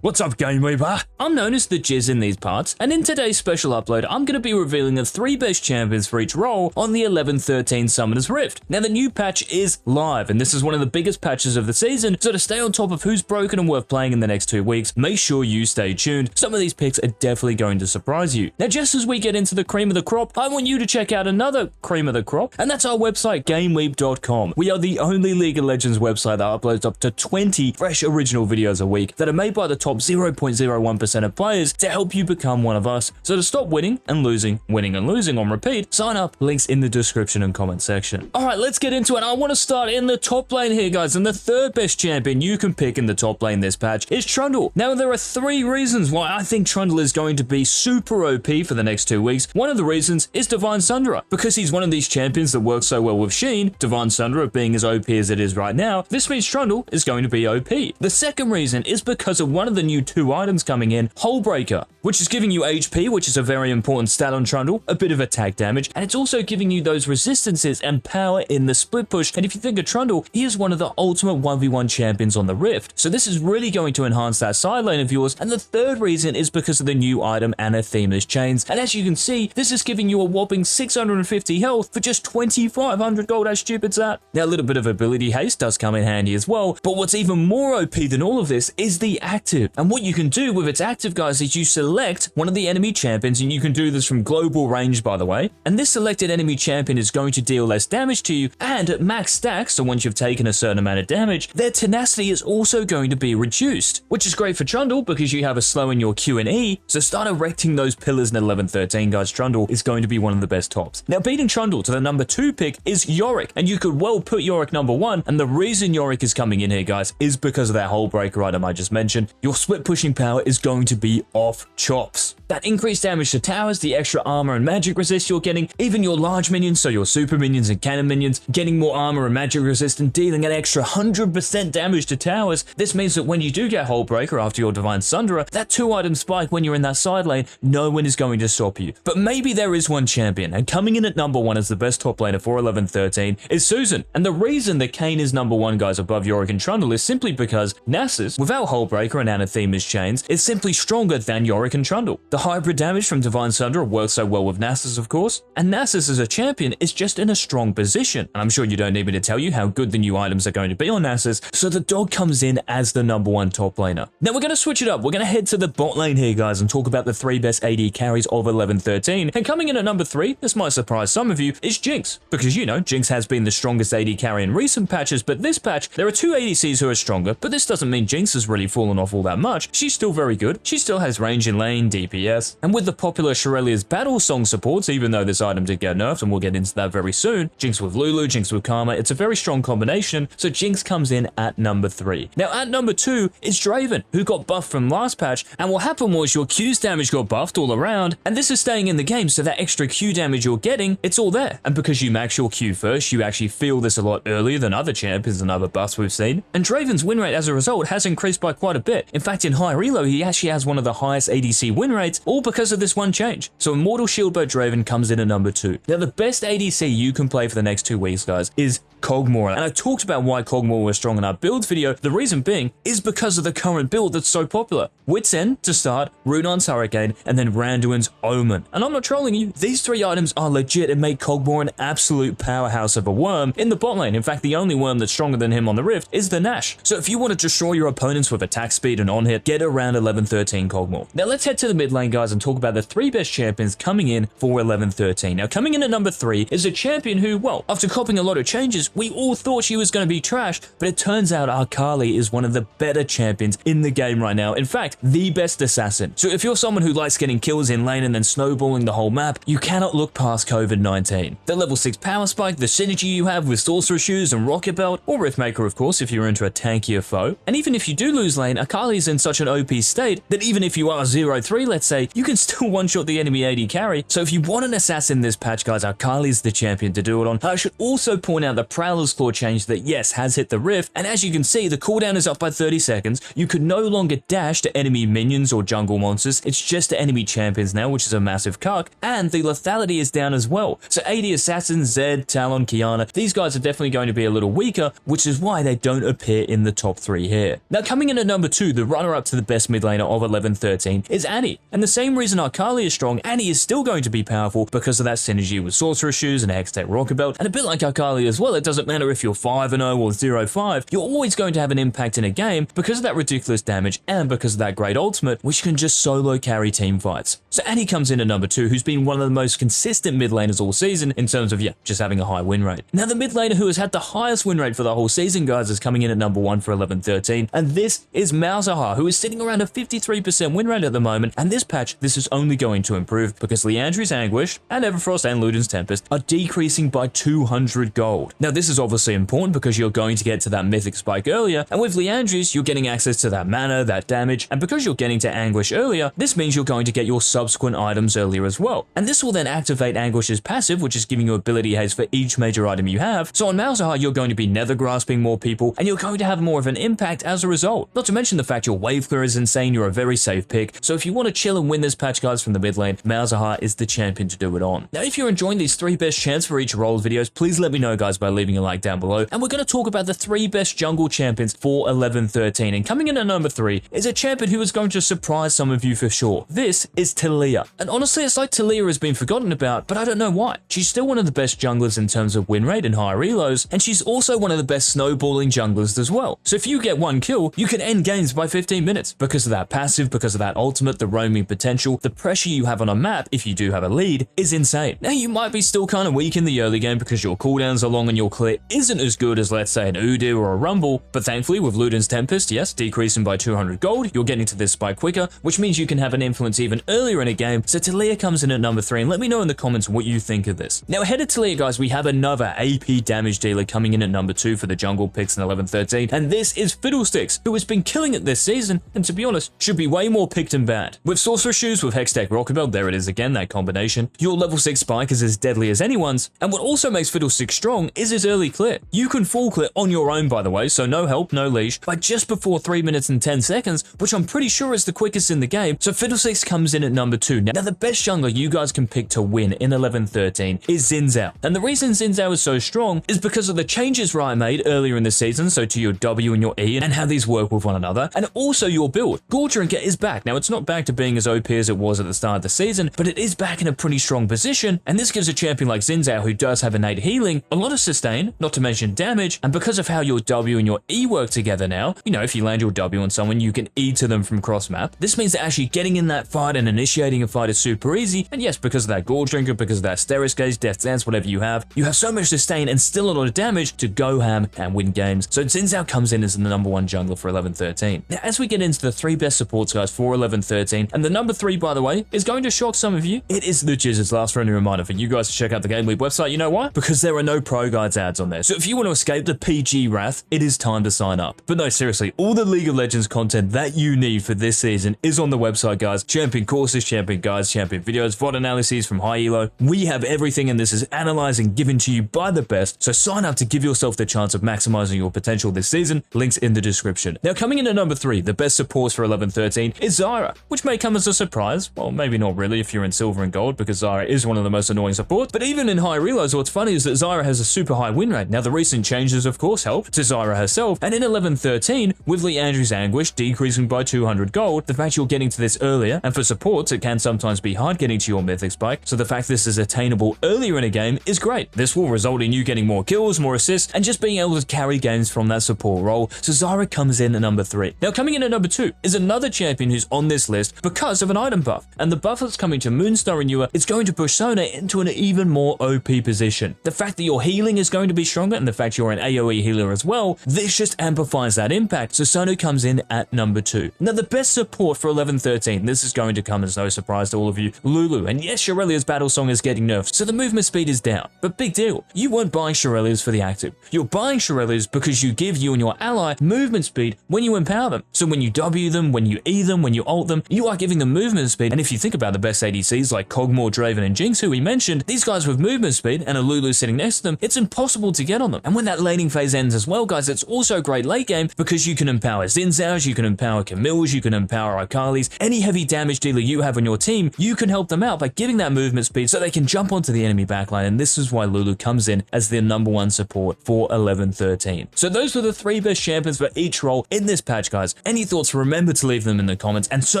What's up, GameLeap? I'm known as the Jizz in these parts, and in today's special upload, I'm going to be revealing the 3 best champions for each role on the 11-13 Summoner's Rift. Now, the new patch is live, and this is one of the biggest patches of the season, so to stay on top of who's broken and worth playing in the next 2 weeks, make sure you stay tuned. Some of these picks are definitely going to surprise you. Now, just as we get into the cream of the crop, I want you to check out another cream of the crop, and that's our website, GameLeap.com. We are the only League of Legends website that uploads up to 20 fresh original videos a week that are made by the top 0.01% of players to help you become one of us. So to stop winning and losing on repeat, sign up, links in the description and comment section. Alright, let's get into it. I want to start in the top lane here, guys, and the 3rd best champion you can pick in the top lane this patch is Trundle. Now, there are 3 reasons why I think Trundle is going to be super OP for the next 2 weeks. One of the reasons is Divine Sundra. Because he's one of these champions that works so well with Sheen, Divine Sundra being as OP as it is right now, this means Trundle is going to be OP. The second reason is because of one of the new 2 items coming in, Hullbreaker, which is giving you HP, which is a very important stat on Trundle, a bit of attack damage, and it's also giving you those resistances and power in the split push. And if you think of Trundle, he is one of the ultimate 1v1 champions on the Rift, so this is really going to enhance that side lane of yours. And the third reason is because of the new item, Anathema's Chains, and as you can see, this is giving you a whopping 650 health for just 2500 gold. How stupid's that? Now, a little bit of ability haste does come in handy as well, but what's even more OP than all of this is the active. And what you can do with its active, guys, is you select one of the enemy champions, and you can do this from global range, by the way, and this selected enemy champion is going to deal less damage to you, and at max stacks, so once you've taken a certain amount of damage, their tenacity is also going to be reduced, which is great for Trundle because you have a slow in your Q and E, so start erecting those pillars in 11-13, guys. Trundle is going to be one of the best tops. Now, beating Trundle to the number 2 pick is Yorick, and you could well put Yorick number 1, and the reason Yorick is coming in here, guys, is because of that Hullbreaker item I just mentioned. Your split pushing power is going to be off chops. That increased damage to towers, the extra armor and magic resist you're getting, even your large minions, so your super minions and cannon minions, getting more armor and magic resist and dealing an extra 100% damage to towers. This means that when you do get Hullbreaker after your Divine Sundra, that 2 item spike when you're in that side lane, no one is going to stop you. But maybe there is one champion, and coming in at number 1 as the best top laner for 11-13 is Susan. And the reason that Kayn is number 1, guys, above Yorick and Trundle is simply because Nasus, without Hullbreaker and Anathema's Chains, is simply stronger than Yorick and Trundle. The hybrid damage from Divine Sundra works so well with Nasus, of course, and Nasus as a champion is just in a strong position. And I'm sure you don't need me to tell you how good the new items are going to be on Nasus, so the dog comes in as the number 1 top laner. Now, we're going to switch it up. We're going to head to the bot lane here, guys, and talk about the 3 best AD carries of 11-13. And coming in at number 3, this might surprise some of you, is Jinx. Because, you know, Jinx has been the strongest AD carry in recent patches, but this patch, there are 2 ADCs who are stronger, but this doesn't mean Jinx has really fallen off all that much. She's still very good. She still has range in lane, DPS, and with the popular Shirelia's battle song supports, even though this item did get nerfed, and we'll get into that very soon, Jinx with Lulu, Jinx with Karma, it's a very strong combination, so Jinx comes in at number 3. Now, at number 2 is Draven, who got buffed from last patch, and what happened was your Q's damage got buffed all around, and this is staying in the game, so that extra Q damage you're getting, it's all there. And because you max your Q first, you actually feel this a lot earlier than other champions and other buffs we've seen, and Draven's win rate as a result has increased by quite a bit. In fact, in high elo, he actually has one of the highest ADC win rates, all because of this one change. So Immortal Shieldbow Draven comes in at number 2. Now, the best ADC you can play for the next 2 weeks, guys, is Kog'Maw, and I talked about why Kog'Maw was strong in our builds video. The reason being is because of the current build that's so popular. Wit's End to start, Runon's Hurricane, and then Randuin's Omen. And I'm not trolling you, these 3 items are legit and make Kog'Maw an absolute powerhouse of a worm in the bot lane. In fact, the only worm that's stronger than him on the Rift is the Nash. So if you want to destroy your opponents with attack speed and on-hit, get around 11-13 Kog'Maw. Now let's head to the mid lane, guys, and talk about the 3 best champions coming in for 11-13. Now, coming in at number 3 is a champion who, well, after copping a lot of changes, we all thought she was going to be trash, but it turns out Akali is one of the better champions in the game right now. In fact, the best assassin. So if you're someone who likes getting kills in lane and then snowballing the whole map, you cannot look past COVID-19. The level 6 power spike, the synergy you have with Sorcerer Shoes and Rocket Belt, or Riftmaker, of course, if you're into a tankier foe. And even if you do lose lane, Akali's in such an OP state that even if you are 0-3, let's say, you can still one-shot the enemy AD carry. So if you want an assassin this patch, guys, Akali's the champion to do it on. I should also point out the Prowler's Claw change that, yes, has hit the Rift, and as you can see, the cooldown is up by 30 seconds. You could no longer dash to enemy minions or jungle monsters. It's just to enemy champions now, which is a massive cuck, and the lethality is down as well. So AD assassins, Zed, Talon, Kiana, these guys are definitely going to be a little weaker, which is why they don't appear in the top 3 here. Now, coming in at number 2, the runner-up to the best mid laner of 11-13 is Annie. And the same reason Akali is strong, Annie is still going to be powerful because of that synergy with Sorcerer Shoes and Hextech Rocket Belt. And a bit like Akali as well, it doesn't matter if you're 5-0 or 0-5, you're always going to have an impact in a game because of that ridiculous damage and because of that great ultimate, which can just solo carry team fights. So Annie comes in at number 2, who's been one of the most consistent mid laners all season in terms of, just having a high win rate. Now the mid laner who has had the highest win rate for the whole season, guys, is coming in at number 1 for 11-13, and this is Malzahar, who is sitting around a 53% win rate at the moment, and this patch, this is only going to improve because Liandry's Anguish and Everfrost and Luden's Tempest are decreasing by 200 gold. Now this is obviously important because you're going to get to that mythic spike earlier, and with Liandry's, you're getting access to that mana, that damage, and because you're getting to Anguish earlier, this means you're going to get your subsequent items earlier as well. And this will then activate Anguish's passive, which is giving you ability haze for each major item you have. So on Malzahar, you're going to be nether grasping more people, and you're going to have more of an impact as a result. Not to mention the fact your wave clear is insane, you're a very safe pick. So if you want to chill and win this patch, guys, from the mid lane, Malzahar is the champion to do it on. Now, if you're enjoying these 3 best champs for each role videos, please let me know, guys, by leaving a like down below. And we're going to talk about the 3 best jungle champions for 11-13. And coming in at number 3 is a champion who is going to surprise some of you for sure. This is Taliyah. And honestly, it's like Taliyah has been forgotten about, but I don't know why. She's still one of the best junglers in terms of win rate and high reloads, and she's also one of the best snowballing junglers as well. So if you get 1 kill, you can end games by 15 minutes because of that passive, because of that ultimate, the roaming potential, the pressure you have on a map if you do have a lead is insane. Now you might be still kind of weak in the early game because your cooldowns are long and your clear isn't as good as, let's say, an Udyr or a Rumble, but thankfully with Luden's Tempest, yes, decreasing by 200 gold, you're getting to this spike quicker, which means you can have an influence even earlier in a game. So Taliyah comes in at number 3, and let me know in the comments what you think of this. Now ahead of Taliyah, guys, we have another AP damage dealer coming in at number 2 for the jungle picks in 11-13, and this is Fiddlesticks, who has been killing it this season, and to be honest, should be way more picked and banned. With Sorcerer Shoes, with Hextech Rocket Belt, there it is again, that combination. Your level 6 spike is as deadly as anyone's, and what also makes Fiddlesticks strong is his early clear. You can full clear on your own, by the way, so no help, no leash, by just before 3 minutes and 10 seconds, which I'm pretty sure is the quickest in the game, so Fiddlesticks comes in at number 2. Now the best jungler you guys can pick to win in 11-13 is Xin Zhao, and the reason Xin Zhao is so strong is because of the changes Riot made earlier in the season, so to your W and your E and how these work with one another, and also your build. Gore Drinker is back. Now it's not back to being as OP as it was at the start of the season, but it is back in a pretty strong position, and this gives a champion like Xin Zhao, who does have innate healing, a lot of sustain, not to mention damage, and because of how your W and your E work together now, if you land your W on someone, you can E to them from cross map. This means that actually getting in that fight and initiating a fight is super easy, and yes, because of that Gore Drinker, because of that Steris Gaze, Death Dance, whatever you have so much sustain and still a lot of damage to go ham and win games. So Xin Zhao comes in as the number 1 jungler for 11-13. Now, as we get into the 3 best supports, guys, for 11-13, and the number 3, by the way, is going to shock some of you. It is the Jizz's last friendly reminder for you guys to check out the GameLeap website. You know why? Because there are no Pro Guides ads on there. So if you want to escape the PG wrath, it is time to sign up. But no, seriously, all the League of Legends content that you need for this season is on the website, guys. Champion courses, champion guides, champion videos, VOD analyses from high elo. We have everything, and this is analyzed and given to you by the best. So sign up to give yourself the chance of maximizing your potential this season. Links in the description. Now, coming in at number 3, the best supports for 11-13 is Zyra, which may come as a surprise. Well, maybe not really if you're in silver and gold, because Zyra is one of the most annoying supports. But even in high reloads, what's funny is that Zyra has a super high win rate. Now, the recent changes, of course, help to Zyra herself. And in 11-13, with Liandry's Anguish decreasing by 200 gold, the fact you're getting to this earlier, and for supports, it can sometimes be hard getting to your mythic spike. So the fact this is attainable earlier in a game is great. This will result in you getting more kills, more assists, and just being able to carry games from that support role. So Zyra comes in at number 3. Now, coming in at number 2 is another champion who's on this list because of an item buff. And the buff that's coming to Moonstar and Ewer is going to push Sona into an even more OP position. The fact that your healing is going to be stronger, and the fact you're an AoE healer as well, this just amplifies that impact. So Sona comes in at number 2. Now, the best support for 11-13, this is going to come as no surprise to all of you, Lulu. And yes, Shurelya's battle song is getting nerfed, so the movement speed is down. But big deal, you weren't buying Shurelya's for the active. You're buying Shurelya's because you give you and your ally movement speed when you empower them. So when you W them, when you E them, when you ult them, you are giving them movement speed. And if you think about the best ADCs like Kog'Maw, Draven, and Jinx, who we mentioned, these guys with movement speed and a Lulu sitting next to them, it's impossible to get on them. And when that laning phase ends as well, guys, it's also great late game because you can empower Xin Zhao's, you can empower Camille's, you can empower Akali's, any heavy damage dealer you have on your team, you can help them out by giving that movement speed so they can jump onto the enemy backline. And this is why Lulu comes in as their number 1 support for 11-13. So those were the 3 best champions for each role in this patch, guys. Any thoughts, remember to leave them in the comments, and so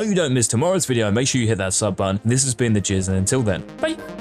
you don't miss tomorrow's video, make sure you hit that sub button. This has been the Jizz, and until then, bye!